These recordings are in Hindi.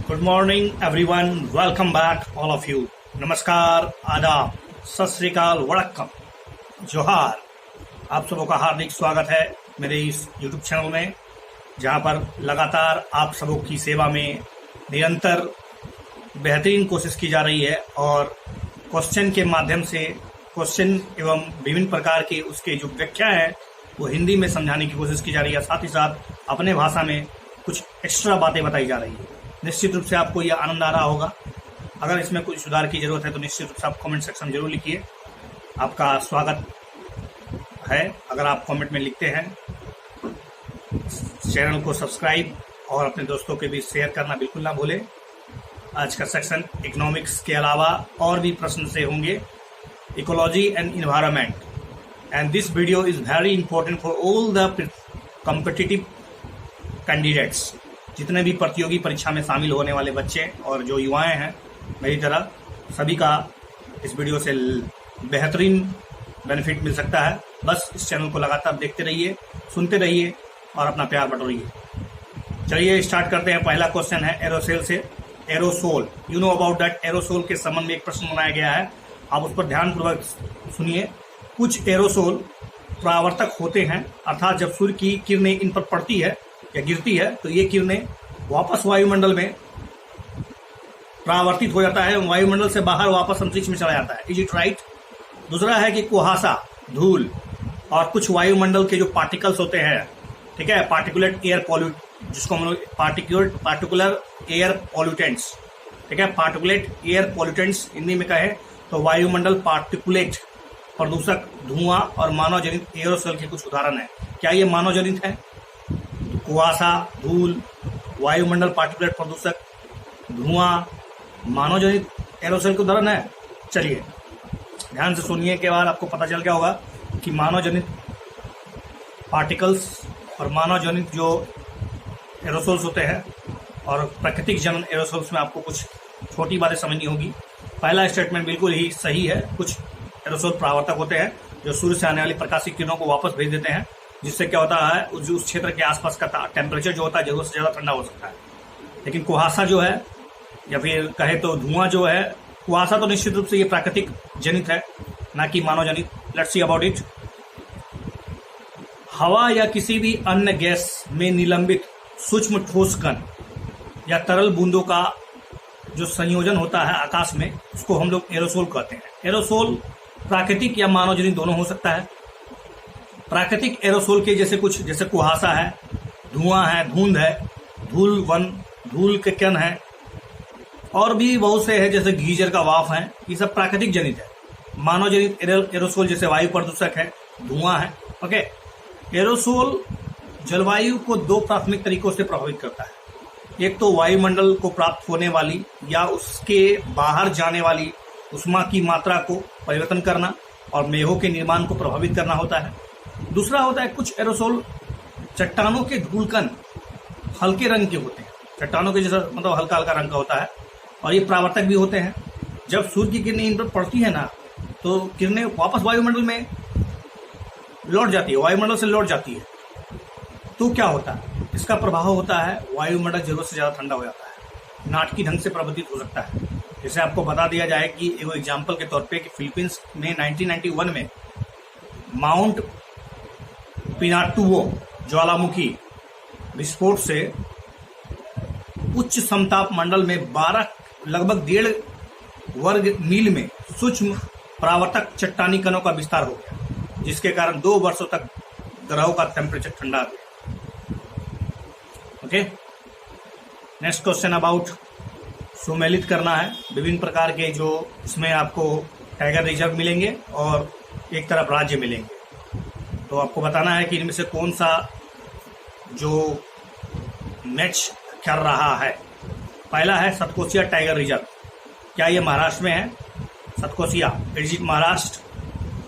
Good morning everyone, welcome back all of you. नमस्कार, आदाब, सत श्री अकाल, वड़क्कम, जोहार। आप सबों का हार्दिक स्वागत है मेरे इस यूट्यूब चैनल में, जहां पर लगातार आप सबों की सेवा में निरंतर बेहतरीन कोशिश की जा रही है और क्वेश्चन के माध्यम से क्वेश्चन एवं विभिन्न प्रकार के उसके जो व्याख्या है वो हिंदी में समझाने की कोशिश की जा रही है। साथ ही साथ अपने भाषा में कुछ एक्स्ट्रा बातें बताई जा रही है। निश्चित रूप से आपको यह आनंद आ रहा होगा। अगर इसमें कोई सुधार की जरूरत है तो निश्चित रूप से आप कमेंट सेक्शन में जरूर लिखिए। आपका स्वागत है अगर आप कमेंट में लिखते हैं। चैनल को सब्सक्राइब और अपने दोस्तों के बीच शेयर करना बिल्कुल ना भूलें। आज का सेक्शन इकोनॉमिक्स के अलावा और भी प्रश्न से होंगे, ecology and environment, and this video is very important for all the competitive candidates. जितने भी प्रतियोगी परीक्षा में शामिल होने वाले बच्चे और जो युवाएं हैं मेरी तरह, सभी का इस वीडियो से बेहतरीन बेनिफिट मिल सकता है। बस इस चैनल को लगातार देखते रहिए, सुनते रहिए और अपना प्यार बटोरिए। चलिए स्टार्ट करते हैं। पहला क्वेश्चन है एरोसेल से। Aerosol, you know about that. Aerosol के संबंध में एक प्रश्न बनाया गया है, आप उस पर ध्यानपूर्वक सुनिए। कुछ एरोसोल परावर्तक होते हैं, अर्थात जब सूर्य की किरणें इन पर पड़ती है या गिरती है तो ये किरणें वापस वायुमंडल में परावर्तित हो जाता है, वायुमंडल से बाहर वापस अंतरिक्ष में चला जाता है। Is it right? दूसरा है कि कुहासा, धूल और कुछ वायुमंडल के जो पार्टिकल्स होते हैं, ठीक है, पार्टिकुलेट एयर पॉल्यूट, जिसको हम लोग पार्टिकुलर एयर पॉल्यूटेंट्स, ठीक है, पार्टिकुलेट एयर पॉल्यूटेंट्स हिंदी में कहें तो वायुमंडल पार्टिकुलेट प्रदूषक, धुआं और मानव जनित एरोसोल के कुछ उदाहरण है। क्या ये मानव जनित है? कुहासा, धूल, वायुमंडल पार्टिकुलेट प्रदूषक, धुआं, मानव जनित एरोसोल के उदाहरण है। चलिए ध्यान से सुनिए के बाद आपको पता चल गया होगा कि मानव जनित पार्टिकल्स और मानव जनित जो एरोसोल्स होते हैं और प्राकृतिक जन एरोसोल्स में आपको कुछ छोटी बातें समझनी होगी। पहला स्टेटमेंट बिल्कुल ही सही है। कुछ एरोसोल परावर्तक होते हैं जो सूर्य से आने वाली प्रकाशीय किरणों को वापस भेज देते हैं, जिससे क्या होता है उस क्षेत्र के आसपास का टेम्परेचर जो होता है जरूरत से ज्यादा ठंडा हो सकता है। लेकिन कुहासा जो है या फिर कहे तो धुआं जो है, कुहासा तो निश्चित रूप से ये प्राकृतिक जनित है, ना कि मानव जनित। Let's see about it. हवा या किसी भी अन्य गैस में निलंबित सूक्ष्म ठोस कण या तरल बूंदों का जो संयोजन होता है आकाश में, उसको हम लोग एरोसोल कहते हैं। एरोसोल प्राकृतिक या मानव जनित दोनों हो सकता है। प्राकृतिक एरोसोल के जैसे कुहासा है, धुआं है, धुंध है, धूल के कण है और भी बहुत से हैं जैसे गीजर का वाफ है। ये सब प्राकृतिक जनित है। मानव जनित एरोसोल जैसे वायु प्रदूषक है, धुआं है। ओके, एरोसोल जलवायु को दो प्राथमिक तरीकों से प्रभावित करता है। एक तो वायुमंडल को प्राप्त होने वाली या उसके बाहर जाने वाली उष्मा की मात्रा को परिवर्तन करना और मेघों के निर्माण को प्रभावित करना होता है। दूसरा होता है कुछ एरोसोल चट्टानों के धूलकण हल्के रंग के होते हैं, चट्टानों के जैसा मतलब हल्का हल्का रंग का होता है और ये परावर्तक भी होते हैं। जब सूर्य की किरणें इन पर पड़ती है ना तो किरणें वापस वायुमंडल में लौट जाती है, वायुमंडल से लौट जाती है। तो क्या होता है, इसका प्रभाव होता है वायुमंडल जरूरत से ज्यादा ठंडा हो जाता है, नाटकीय ढंग से प्रभावित हो सकता है। जैसे आपको बता दिया जाए कि एक एग्जाम्पल के तौर पे कि फिलीपींस में 1991 में माउंट पिनाटुबो ज्वालामुखी विस्फोट से उच्च समताप मंडल में लगभग 1.5 वर्ग मील में सूक्ष्म परावर्तक चट्टानी कणों का विस्तार हो गया, जिसके कारण 2 वर्षों तक ग्रहों का टेम्परेचर ठंडा रहा। ओके, नेक्स्ट क्वेश्चन अबाउट सुमेलित करना है। विभिन्न प्रकार के जो इसमें आपको टाइगर रिजर्व मिलेंगे और एक तरफ राज्य मिलेंगे, तो आपको बताना है कि इनमें से कौन सा जो मैच कर रहा है। पहला है सतकोसिया टाइगर रिजर्व। क्या ये महाराष्ट्र में है? सतकोसिया, इट महाराष्ट्र,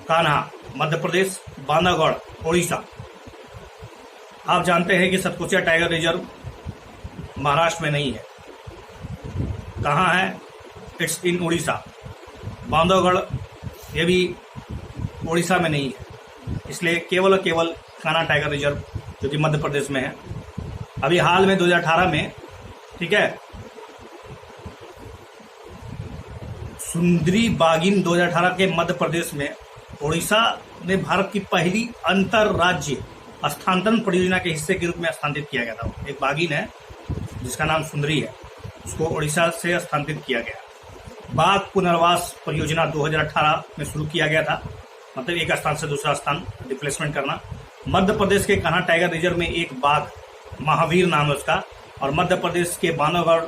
कान्हा मध्य प्रदेश, बांधवगढ़ ओडिशा। आप जानते हैं कि सतकोसिया टाइगर रिजर्व महाराष्ट्र में नहीं है। कहाँ है? It's in Orissa. बांधवगढ़ ये भी उड़ीसा में नहीं है, इसलिए केवल और केवल कान्हा टाइगर रिजर्व जो कि मध्य प्रदेश में है। अभी हाल में 2018 में, ठीक है, सुंदरी बागिन 2018 के मध्य प्रदेश में उड़ीसा ने भारत की पहली अंतर राज्य स्थानांतरण परियोजना के हिस्से के रूप में स्थानांतरित किया गया था। एक बागिन है जिसका नाम सुंदरी है, उसको उड़ीसा से स्थानांतरित किया गया। बाघ पुनर्वास परियोजना 2018 में शुरू किया गया था, मतलब एक स्थान से दूसरा स्थान डिप्लेसमेंट करना। मध्य प्रदेश के कान्हा टाइगर रिजर्व में एक बाघ महावीर नाम है उसका, और मध्य प्रदेश के बांधवगढ़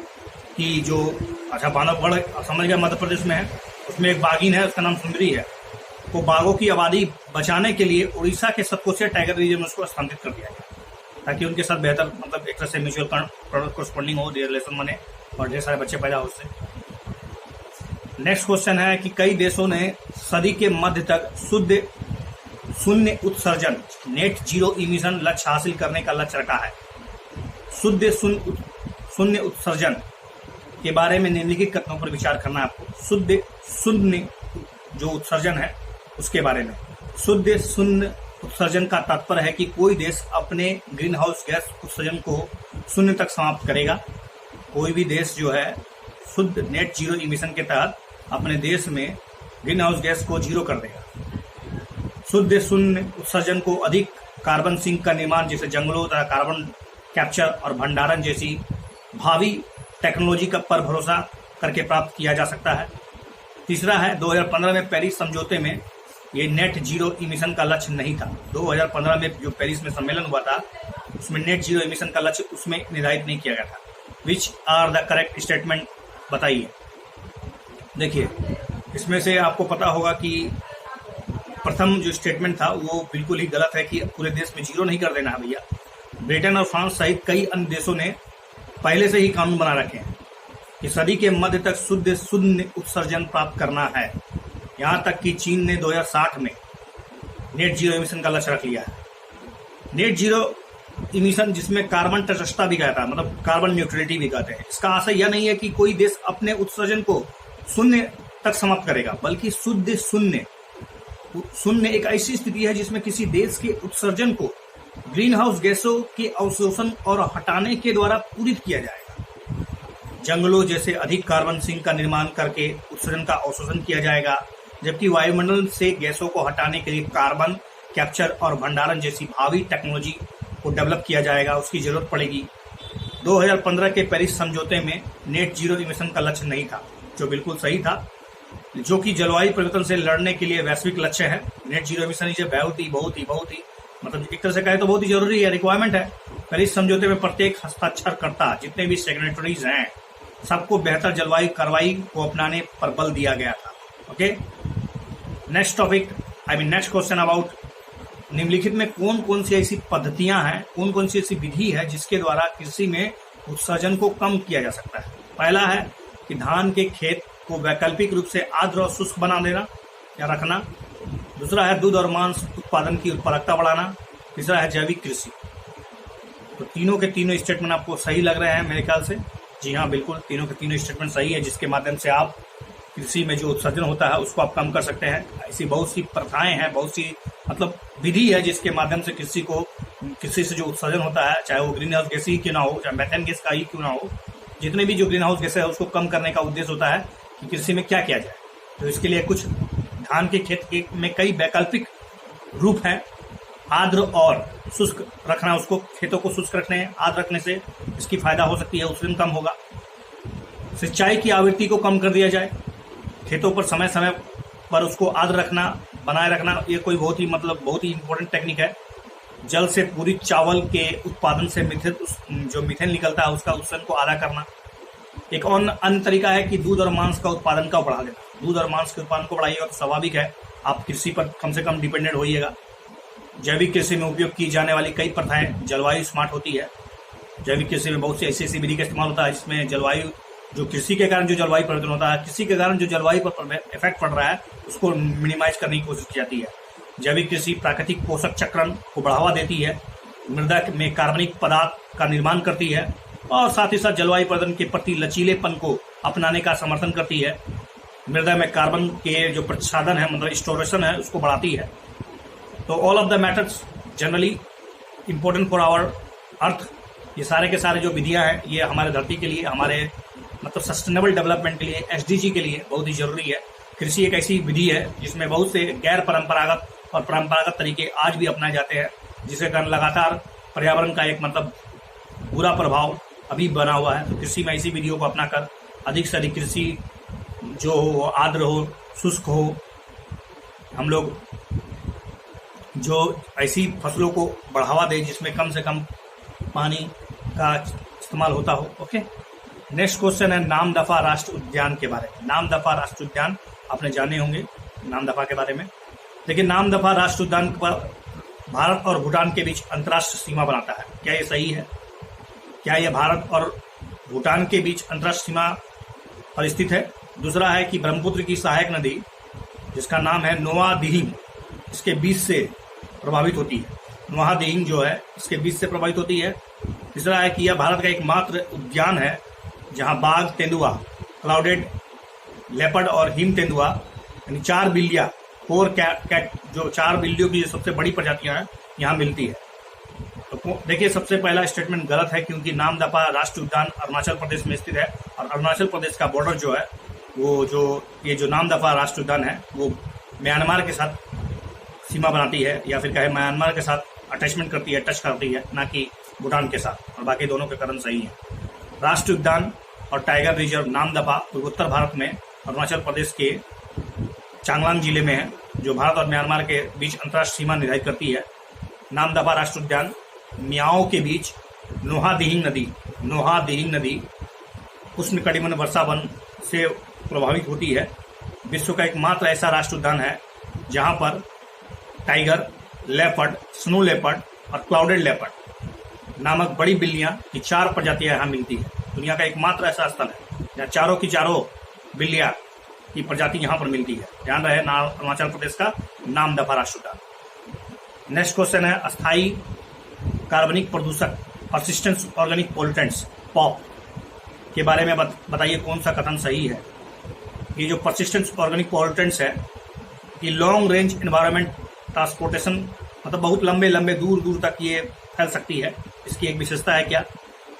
की जो बांधवगढ़ समझ गया मध्य प्रदेश में है, उसमें एक बाघिन है, उसका नाम सुंदरी है। तो बाघों की आबादी बचाने के लिए उड़ीसा के सतकोशिया टाइगर रिजर्व में उसको स्थानांतरित कर दिया गया, ताकि उनके साथ बेहतर मतलब एक तरह से म्यूचुअल कॉरस्पॉन्डिंग हो, रिलेशन बने और ढेर सारे बच्चे पैदा हो उससे। नेक्स्ट क्वेश्चन है कि कई देशों ने सदी के मध्य तक शुद्ध शून्य उत्सर्जन नेट जीरो इमिशन लक्ष्य हासिल करने का लक्ष्य रखा है। शुद्ध शून्य उत्सर्जन के बारे में निम्नलिखित कथनों पर विचार करना है आपको। शुद्ध शून्य जो उत्सर्जन है उसके बारे में। शुद्ध शून्य उत्सर्जन का तात्पर्य है कि कोई देश अपने ग्रीन हाउस गैस उत्सर्जन को शून्य तक समाप्त करेगा। कोई भी देश जो है शुद्ध नेट जीरो इमिशन के तहत अपने देश में ग्रीन हाउस गैस को जीरो कर देगा। शुद्ध शून्य उत्सर्जन को अधिक कार्बन सिंक का निर्माण जैसे जंगलों तथा कार्बन कैप्चर और भंडारण जैसी भावी टेक्नोलॉजी पर भरोसा करके प्राप्त किया जा सकता है। तीसरा है 2015 में पेरिस समझौते में ये नेट जीरो इमिशन का लक्ष्य नहीं था। 2015 में जो पेरिस में सम्मेलन हुआ था उसमें नेट जीरो इमिशन का लक्ष्य उसमें निर्धारित नहीं किया गया था। Which are the correct statement बताइए। देखिए इसमें से आपको पता होगा कि प्रथम जो स्टेटमेंट था वो बिल्कुल ही गलत है कि पूरे देश में जीरो नहीं कर देना है भैया। ब्रिटेन और फ्रांस सहित कई अन्य देशों ने पहले से ही कानून बना रखे हैं कि सदी के मध्य तक शुद्ध शून्य उत्सर्जन प्राप्त करना है। यहाँ तक कि चीन ने 2060 में नेट जीरो इमिशन का लक्ष्य रख लिया है। नेट जीरो इमिशन जिसमें कार्बन तटस्थता भी कहता है, मतलब कार्बन न्यूट्रलिटी भी कहते हैं। इसका आशय यह नहीं है कि कोई देश अपने उत्सर्जन को शून्य तक समाप्त करेगा, बल्कि शुद्ध शून्य। शून्य एक ऐसी स्थिति है जिसमें किसी देश के उत्सर्जन को ग्रीन हाउस गैसों के अवशोषण और हटाने के द्वारा पूरित किया जाएगा। जंगलों जैसे अधिक कार्बन सिंक का निर्माण करके उत्सर्जन का अवशोषण किया जाएगा, जबकि वायुमंडल से गैसों को हटाने के लिए कार्बन कैप्चर और भंडारण जैसी भावी टेक्नोलॉजी को डेवलप किया जाएगा, उसकी जरूरत पड़ेगी। 2015 के पेरिस समझौते में नेट जीरो इमिशन का लक्ष्य नहीं था, जो बिल्कुल सही था, जो कि जलवायु परिवर्तन से लड़ने के लिए वैश्विक लक्ष्य है। नेट जीरो इमिशन बहुत ही मतलब एक तरह से कहे तो बहुत ही जरूरी है, रिक्वायरमेंट है। पेरिस समझौते में प्रत्येक हस्ताक्षरकर्ता जितने भी सिग्नेटरीज हैं सबको बेहतर जलवायु कार्रवाई को अपनाने पर बल दिया गया था। Okay, next topic next question about निम्नलिखित में कौन कौन सी ऐसी पद्धतियां हैं, कौन कौन सी ऐसी विधि है जिसके द्वारा कृषि में उत्सर्जन को कम किया जा सकता है। पहला है कि धान के खेत को वैकल्पिक रूप से आर्द्र और शुष्क बना देना या रखना। दूसरा है दूध और मांस उत्पादन की उत्पादकता बढ़ाना। तीसरा है जैविक कृषि। तो तीनों के तीनों स्टेटमेंट आपको सही लग रहे हैं मेरे ख्याल से। जी हाँ, बिल्कुल तीनों के तीनों स्टेटमेंट सही है, जिसके माध्यम से आप कृषि में जो उत्सर्जन होता है उसको आप कम कर सकते हैं। ऐसी बहुत सी प्रथाएं हैं, बहुत सी मतलब विधि है जिसके माध्यम से कृषि से जो उत्सर्जन होता है, चाहे वो ग्रीन हाउस गैस ही क्यों ना हो, चाहे मैथेन गैस का ही क्यों ना हो, जितने भी जो ग्रीन हाउस गैस है उसको कम करने का उद्देश्य होता है कि कृषि में क्या किया जाए। तो इसके लिए कुछ धान के खेत में कई वैकल्पिक रूप हैं। आर्द्र और शुष्क रखना, उसको खेतों को शुष्क रखने आर्द्र रखने से इसकी फायदा हो सकती है, उत्सर्जन कम होगा। सिंचाई की आवृत्ति को कम कर दिया जाए, खेतों पर समय समय पर उसको आर्द्र रखना, बनाए रखना, ये कोई बहुत ही इंपॉर्टेंट टेक्निक है। जल से पूरी चावल के उत्पादन से जो मीथेन निकलता है उसका उत्सर्जन को आधा करना। एक और अन्य तरीका है कि दूध और मांस का उत्पादन का बढ़ा देना। दूध और मांस के उत्पादन को बढ़ाइएगा तो स्वाभाविक है आप कृषि पर कम से कम डिपेंडेंट होइएगा। जैविक कृषि में उपयोग की जाने वाली कई प्रथाएं जलवायु स्मार्ट होती है। जैविक कृषि में बहुत सी ऐसी विधि का इस्तेमाल होता है जिसमें जलवायु जो कृषि के कारण जो जलवायु परिवर्तन होता है, कृषि के कारण जो जलवायु पर इफेक्ट पड़ रहा है उसको मिनिमाइज करने की कोशिश की जाती है। जैविक कृषि प्राकृतिक पोषक चक्रण को बढ़ावा देती है, मृदा में कार्बनिक पदार्थ का निर्माण करती है और साथ ही साथ जलवायु परिवर्तन के प्रति लचीलेपन को अपनाने का समर्थन करती है। मृदा में कार्बन के जो प्रसाधन है, मतलब स्टोरेशन है, उसको बढ़ाती है। तो all of the matters generally important for our earth. ये सारे के सारे जो विधियां हैं ये हमारे धरती के लिए, हमारे मतलब सस्टेनेबल डेवलपमेंट के लिए, एसडीजी के लिए बहुत ही जरूरी है। कृषि एक ऐसी विधि है जिसमें बहुत से गैर परंपरागत और परंपरागत तरीके आज भी अपनाए जाते हैं, जिसके कारण लगातार पर्यावरण का एक मतलब बुरा प्रभाव अभी बना हुआ है। तो कृषि में ऐसी विधियों को अपनाकर अधिक से अधिक कृषि जो हो, आर्द्र हो, शुष्क हो, हम लोग जो ऐसी फसलों को बढ़ावा दे जिसमें कम से कम पानी का इस्तेमाल होता हो। ओके, नेक्स्ट क्वेश्चन है नामदफा राष्ट्रीय उद्यान के बारे में। नामदफा राष्ट्रीय उद्यान आपने जाने होंगे नामदफा के बारे में। लेकिन नामदफा राष्ट्रीय उद्यान भारत और भूटान के बीच अंतर्राष्ट्रीय सीमा बनाता है। क्या ये सही है? क्या यह भारत और भूटान के बीच अंतर्राष्ट्रीय सीमा पर स्थित है? दूसरा है कि ब्रह्मपुत्र की सहायक नदी जिसका नाम है नोआ दिहिंग, इसके बीच से प्रभावित होती है। नोआ दिहिंग जो है इसके बीच से प्रभावित होती है। तीसरा है कि यह भारत का एकमात्र उद्यान है जहां बाघ, तेंदुआ, क्लाउडेड लेपर्ड और हिम तेंदुआ यानी 4 बिल्लियां, 4 कैट, जो 4 बिल्लियों की सबसे बड़ी प्रजातियां हैं, यहाँ मिलती है। तो देखिए, सबसे पहला स्टेटमेंट गलत है क्योंकि नामदफा राष्ट्रीय उद्यान अरुणाचल प्रदेश में स्थित है और अरुणाचल प्रदेश का बॉर्डर जो है वो जो नामदफा राष्ट्रीय उद्यान है वो म्यांमार के साथ सीमा बनाती है, या फिर कहे म्यांमार के साथ अटैचमेंट करती है, टच करती है, ना कि भूटान के साथ। और बाकी दोनों के कथन सही है। राष्ट्रीय उद्यान और टाइगर रिजर्व नामदफा पूर्वोत्तर भारत में अरुणाचल प्रदेश के चांगलांग जिले में है, जो भारत और म्यांमार के बीच अंतर्राष्ट्रीय सीमा निर्धारित करती है। नामदफा राष्ट्रीय उद्यान मियाओं के बीच नोहा दिहिंग नदी उष्णकटिबंधीय वर्षा वन से प्रभावित होती है। विश्व का एकमात्र ऐसा राष्ट्रीय उद्यान है जहां पर टाइगर, लेपर्ड, स्नो लेपर्ड और क्लाउडेड लेपर्ड नामक बड़ी बिल्लियां की 4 प्रजातियां यहाँ मिलती है। दुनिया का एकमात्र ऐसा स्थल है जहाँ चारों की चारों बिल्लियां की प्रजाति यहाँ पर मिलती है। ध्यान रहे, अरुणाचल प्रदेश का नामदफा राष्ट्रीय उद्यान। नेक्स्ट क्वेश्चन है अस्थायी कार्बनिक प्रदूषक, परसिस्टेंस ऑर्गेनिक पोल्यूटेंट्स, पॉप के बारे में बताइए कौन सा कथन सही है। ये जो परसिस्टेंस ऑर्गेनिक पोल्यूटेंट्स है ये लॉन्ग रेंज एनवायरमेंट ट्रांसपोर्टेशन, मतलब बहुत लंबे दूर दूर तक ये फैल सकती है। इसकी एक विशेषता है क्या?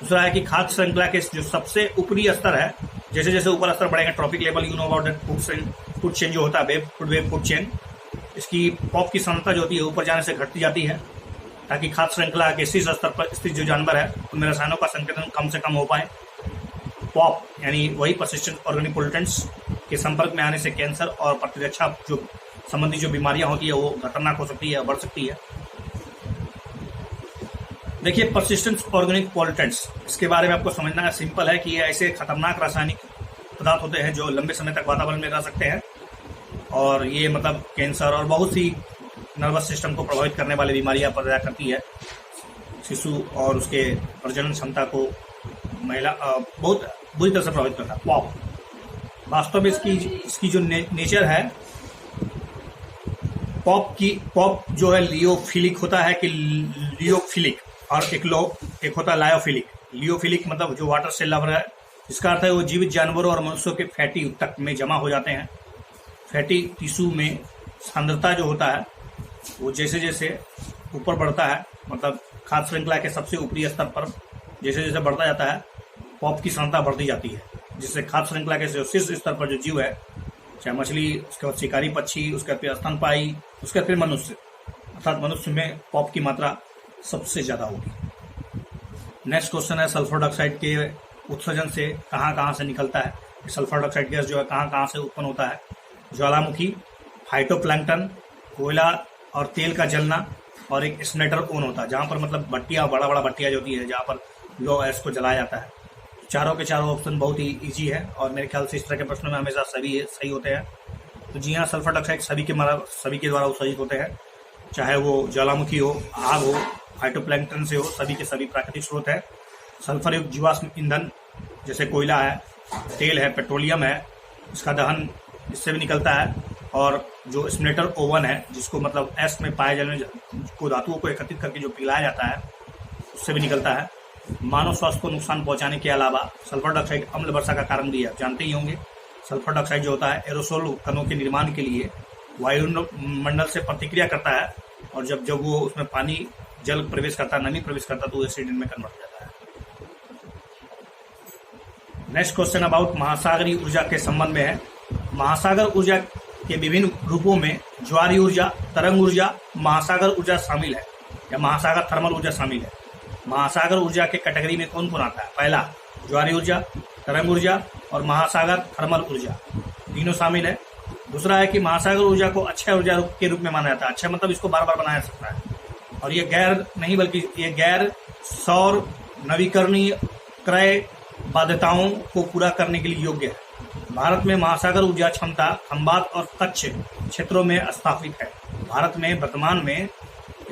दूसरा है कि खाद्य श्रृंखला के जो सबसे ऊपरी स्तर है, जैसे जैसे ऊपर स्तर बढ़ेगा, trophic level, you know about food chain जो होता है, वेब फूड चेन, इसकी पॉप की सांद्रता जो होती है ऊपर जाने से घटती जाती है, ताकि खाद्य श्रृंखला के शीर्ष स्तर पर स्थित जो जानवर है उनमें रसायनों का संकेतन कम से कम हो पाए। पॉप यानी वही परसिस्टेंट ऑर्गेनिक पोल्यूटेंट्स के संपर्क में आने से कैंसर और प्रतिरक्षा जो संबंधी जो बीमारियां होती है वो खतरनाक हो सकती है, बढ़ सकती है। देखिए, परसिस्टेंट ऑर्गेनिक पोल्यूटेंट्स, इसके बारे में आपको समझना है, सिंपल है कि ये ऐसे खतरनाक रासायनिक पदार्थ होते हैं जो लंबे समय तक वातावरण में रह सकते हैं और ये मतलब कैंसर और बहुत सी नर्वस सिस्टम को प्रभावित करने वाली बीमारियां पैदा करती है। शिशु और उसके प्रजनन क्षमता को महिला बहुत बुरी तरह से प्रभावित करता है। पॉप वास्तव में इसकी जो नेचर है, पॉप जो है लियोफिलिक होता है कि लियोफिलिक, और एक होता है लायोफिलिक। लियोफिलिक मतलब जो वाटर से लवर है, इसका अर्थ है वो जीवित जानवरों और मनुष्यों के फैटी ऊतक में जमा हो जाते हैं। फैटी टिश्यू में सांद्रता जो होता है वो जैसे जैसे ऊपर बढ़ता है, मतलब खाद्य श्रृंखला के सबसे ऊपरी स्तर पर जैसे जैसे बढ़ता जाता है, पॉप की सांद्रता बढ़ती जाती है, जिससे खाद्य श्रृंखला के शीर्ष स्तर पर जो जीव है, चाहे मछली, उसके बाद शिकारी पक्षी, उसके बाद फिर स्तनपायी, उसके बाद फिर मनुष्य, अर्थात मनुष्य में पॉप की मात्रा सबसे ज्यादा होगी। नेक्स्ट क्वेश्चन है सल्फर डाइऑक्साइड के उत्सर्जन से कहां से निकलता है। सल्फर डाइऑक्साइड गैस जो है कहां से उत्पन्न होता है। ज्वालामुखी, फाइटोप्लैंक्टन, कोयला और तेल का जलना, और एक स्नेटर ओन होता है जहां पर मतलब भट्टियां, बड़ा भट्टियां जो होती है जहां पर लो गैस को जलाया जाता है। चारों के चारों ऑप्शन बहुत ही इजी है और मेरे ख्याल से इस तरह के प्रश्नों में हमेशा सभी सही होते हैं। तो जी हाँ, सल्फर डाइऑक्साइड सभी के द्वारा उत्सर्जित होते हैं, चाहे वो ज्वालामुखी हो, आग हो, फाइटोप्लैंक्टन से हो, सभी के सभी प्राकृतिक स्रोत है। सल्फर युक्त जीवाश्म ईंधन जैसे कोयला है, तेल है, पेट्रोलियम है, इसका दहन इससे भी निकलता है। और जो स्प्लिटर ओवन है, जिसको मतलब एस में पाए जाने को धातुओं को एकत्रित करके जो पिघलाया जाता है, उससे भी निकलता है। मानव स्वास्थ्य को नुकसान पहुंचाने के अलावा सल्फर डाइऑक्साइड अम्ल वर्षा का कारण भी है, जानते ही होंगे। सल्फर डाइऑक्साइड जो होता है एरोसोल कणों के निर्माण के लिए वायुमंडल से प्रतिक्रिया करता है, और जब वो उसमें पानी, जल प्रवेश करता है, नमी प्रवेश करता है, तो एसिड में कन्वर्ट हो जाता है। नेक्स्ट क्वेश्चन अबाउट महासागरीय ऊर्जा के संबंध में है। महासागर ऊर्जा के विभिन्न रूपों में ज्वारीय ऊर्जा, तरंग ऊर्जा, महासागर ऊर्जा शामिल है या महासागर थर्मल ऊर्जा शामिल है। महासागर ऊर्जा के कैटेगरी में कौन कौन आता है? पहला ज्वारीय ऊर्जा, तरंग ऊर्जा और महासागर थर्मल ऊर्जा, तीनों शामिल है। दूसरा है कि महासागर ऊर्जा को अक्षय ऊर्जा के रूप में माना जाता है। अक्षय मतलब इसको बार बार बनाया जा सकता है, और ये गैर नहीं बल्कि ये गैर सौर नवीकरणीय क्रय बाध्यताओं को पूरा करने के लिए योग्य है। भारत में महासागर ऊर्जा क्षमता खंबात और कच्छ क्षेत्रों में स्थापित है। भारत में वर्तमान में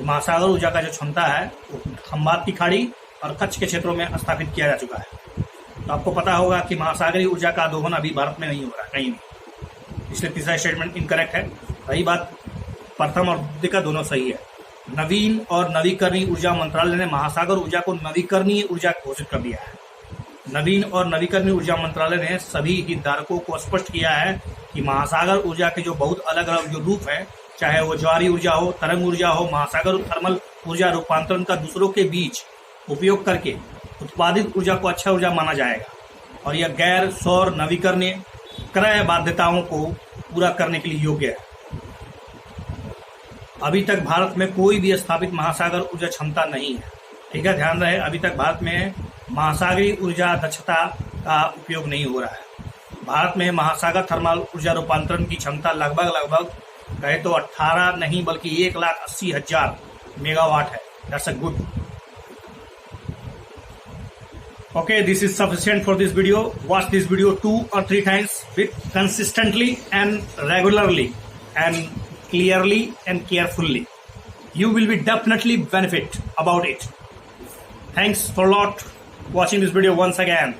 महासागर ऊर्जा का जो क्षमता है वो खंबात की खाड़ी और कच्छ के क्षेत्रों में स्थापित किया जा चुका है। तो आपको पता होगा कि महासागरीय ऊर्जा का दोहन अभी भारत में नहीं हो रहा कहीं भी, इसलिए तीसरा स्टेटमेंट इनकरेक्ट है। रही बात प्रथम और द्वितीय का, दोनों सही है। नवीन और नवीकरणीय ऊर्जा मंत्रालय ने महासागर ऊर्जा को नवीकरणीय ऊर्जा घोषित कर दिया है। नवीन और नवीकरणीय ऊर्जा मंत्रालय ने सभी हितधारकों को स्पष्ट किया है कि महासागर ऊर्जा के जो बहुत अलग अलग जो रूप है, चाहे वो ज्वारीय ऊर्जा हो, तरंग ऊर्जा हो, महासागर थर्मल ऊर्जा रूपांतरण का दूसरों के बीच उपयोग करके उत्पादित ऊर्जा को अच्छा ऊर्जा माना जाएगा, और यह गैर सौर नवीकरणीय क्रय बाध्यताओं को पूरा करने के लिए योग्य है। अभी तक भारत में कोई भी स्थापित महासागर ऊर्जा क्षमता नहीं है। ठीक है, ध्यान रहे, अभी तक भारत में महासागरीय ऊर्जा दक्षता का उपयोग नहीं हो रहा है। भारत में महासागर थर्मल ऊर्जा रूपांतरण की क्षमता लगभग कहे तो 18 नहीं बल्कि 1,80,000 मेगावाट है। That's a good. Okay, this is sufficient for this video. Watch this video 2 or 3 times with consistently and regularly and clearly and carefully. You will be definitely benefit about it. Thanks for a lot watching this video once again.